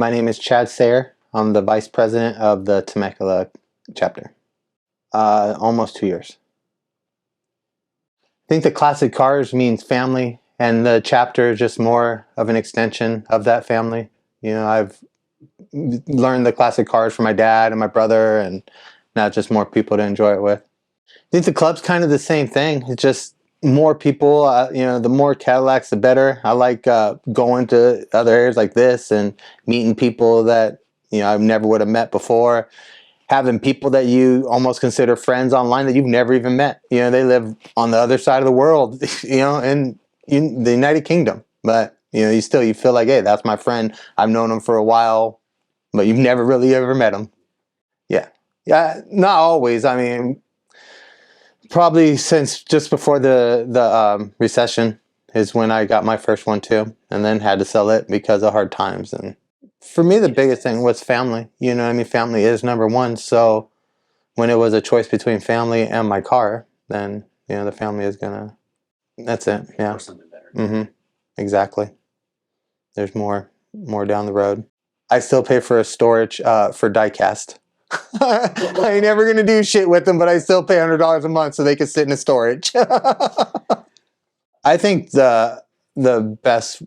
My name is Chad Sayer. I'm the vice president of the Temecula chapter. Almost 2 years. I think the classic cars means family, and the chapter is just more of an extension of that family. You know, I've learned the classic cars from my dad and my brother, and now just more people to enjoy it with. I think the club's kind of the same thing. It's just more people. You know, the more Cadillacs, the better. I like going to other areas like this and meeting people that I never would have met before. Having people that you almost consider friends online that you've never even met. You know, they live on the other side of the world. In the United Kingdom, but you feel like, hey, that's my friend. I've known him for a while, but you've never really ever met him. Yeah, not always. I mean, probably since just before the recession is when I got my first one too, and then had to sell it because of hard times. And for me, the biggest thing was family. Family is number one. So when it was a choice between family and my car, then the family is gonna. That's it. Yeah. Or something better. Mm-hmm. Exactly. There's more down the road. I still pay for a storage for diecast. I ain't never gonna do shit with them, but I still pay $100 a month so they can sit in a storage. I think the best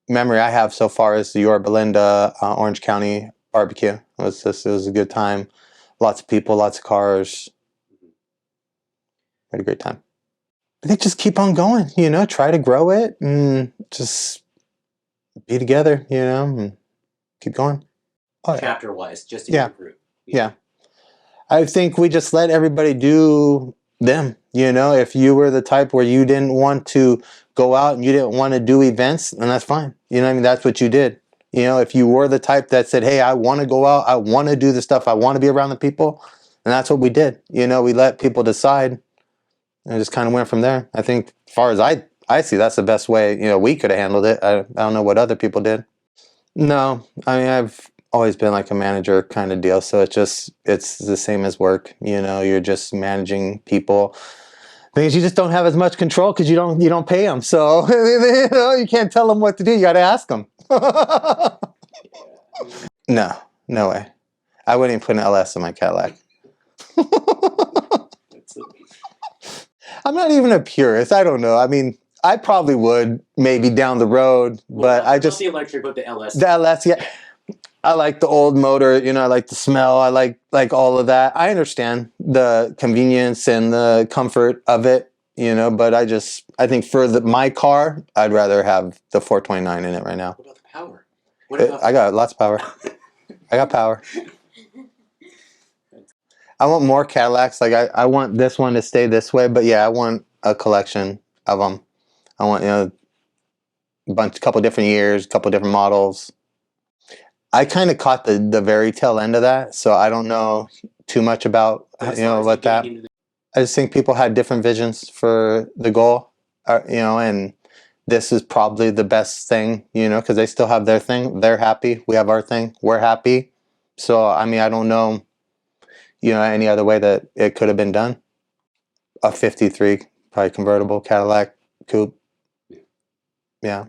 memory I have so far is the Yorba Linda Orange County barbecue. It was a good time. Lots of people, lots of cars. Had a great time. I think just keep on going. Try to grow it and just be together. And keep going. Oh, chapter wise, just in your group. Yeah. I think we just let everybody do them. If you were the type where you didn't want to go out and you didn't want to do events, then that's fine. That's what you did. If you were the type that said, hey, I want to go out, I want to do the stuff, I want to be around the people, and that's what we did. We let people decide and just kind of went from there. I think as far as I see, that's the best way, we could have handled it. I don't know what other people did. No, I mean, I've always been like a manager kind of deal. So it's the same as work. You're just managing people. Things you just don't have as much control because you don't pay them. So you can't tell them what to do. You got to ask them. No way. I wouldn't even put an LS in my Cadillac. I'm not even a purist. I don't know. I mean, I probably would maybe down the road, but I just not the electric, but the LS. The LS, yeah. I like the old motor. I like the smell. I like all of that. I understand the convenience and the comfort of it. But I think for my car, I'd rather have the 429 in it right now. What about the power? I got lots of power. I got power. I want more Cadillacs. Like I want this one to stay this way, but yeah, I want a collection of them. I want a couple different years, couple different models. I kind of caught the very tail end of that, so I don't know too much about what that. I just think people had different visions for the goal, and this is probably the best thing, because they still have their thing. They're happy. We have our thing. We're happy. So I mean, I don't know. Any other way that it could have been done. A 53, probably convertible Cadillac coupe. Yeah.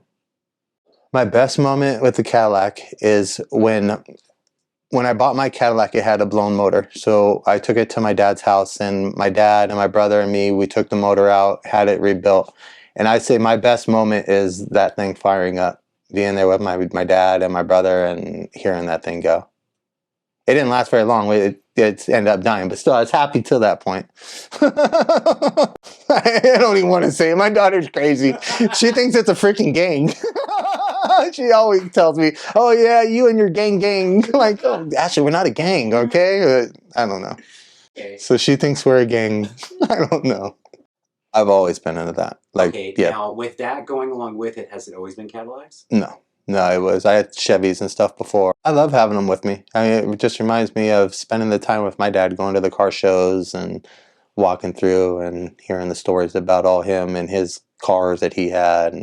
My best moment with the Cadillac is when I bought my Cadillac, it had a blown motor. So I took it to my dad's house, and my dad and my brother and me, we took the motor out, had it rebuilt. And I'd say my best moment is that thing firing up, being there with my dad and my brother and hearing that thing go. It didn't last very long. It ended up dying, but still, I was happy till that point. I don't even want to say it. My daughter's crazy. She thinks it's a freaking gang. She always tells me, oh, yeah, you and your gang. Like, oh, actually, we're not a gang, okay? I don't know. Okay. So she thinks we're a gang. I don't know. I've always been into that. Now, with that going along with it, has it always been Cadillacs? No, it was. I had Chevys and stuff before. I love having them with me. I mean, it just reminds me of spending the time with my dad, going to the car shows and walking through and hearing the stories about all him and his cars that he had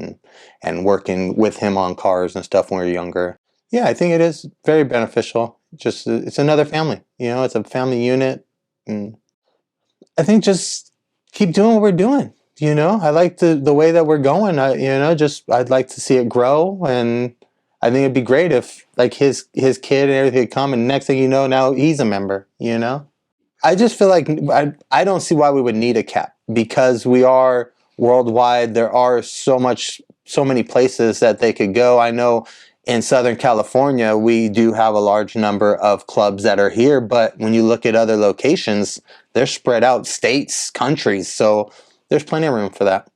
and working with him on cars and stuff when we were younger. Yeah, I think it is very beneficial. Just it's another family. It's a family unit. And I think just keep doing what we're doing. I like the way that we're going. I'd like to see it grow, and I think it'd be great if like his kid and everything could come, and next thing you know, now he's a member. You know, I just feel like I don't see why we would need a cap because we are worldwide. There are so many places that they could go. I know in Southern California, we do have a large number of clubs that are here, but when you look at other locations, they're spread out states, countries. So there's plenty of room for that.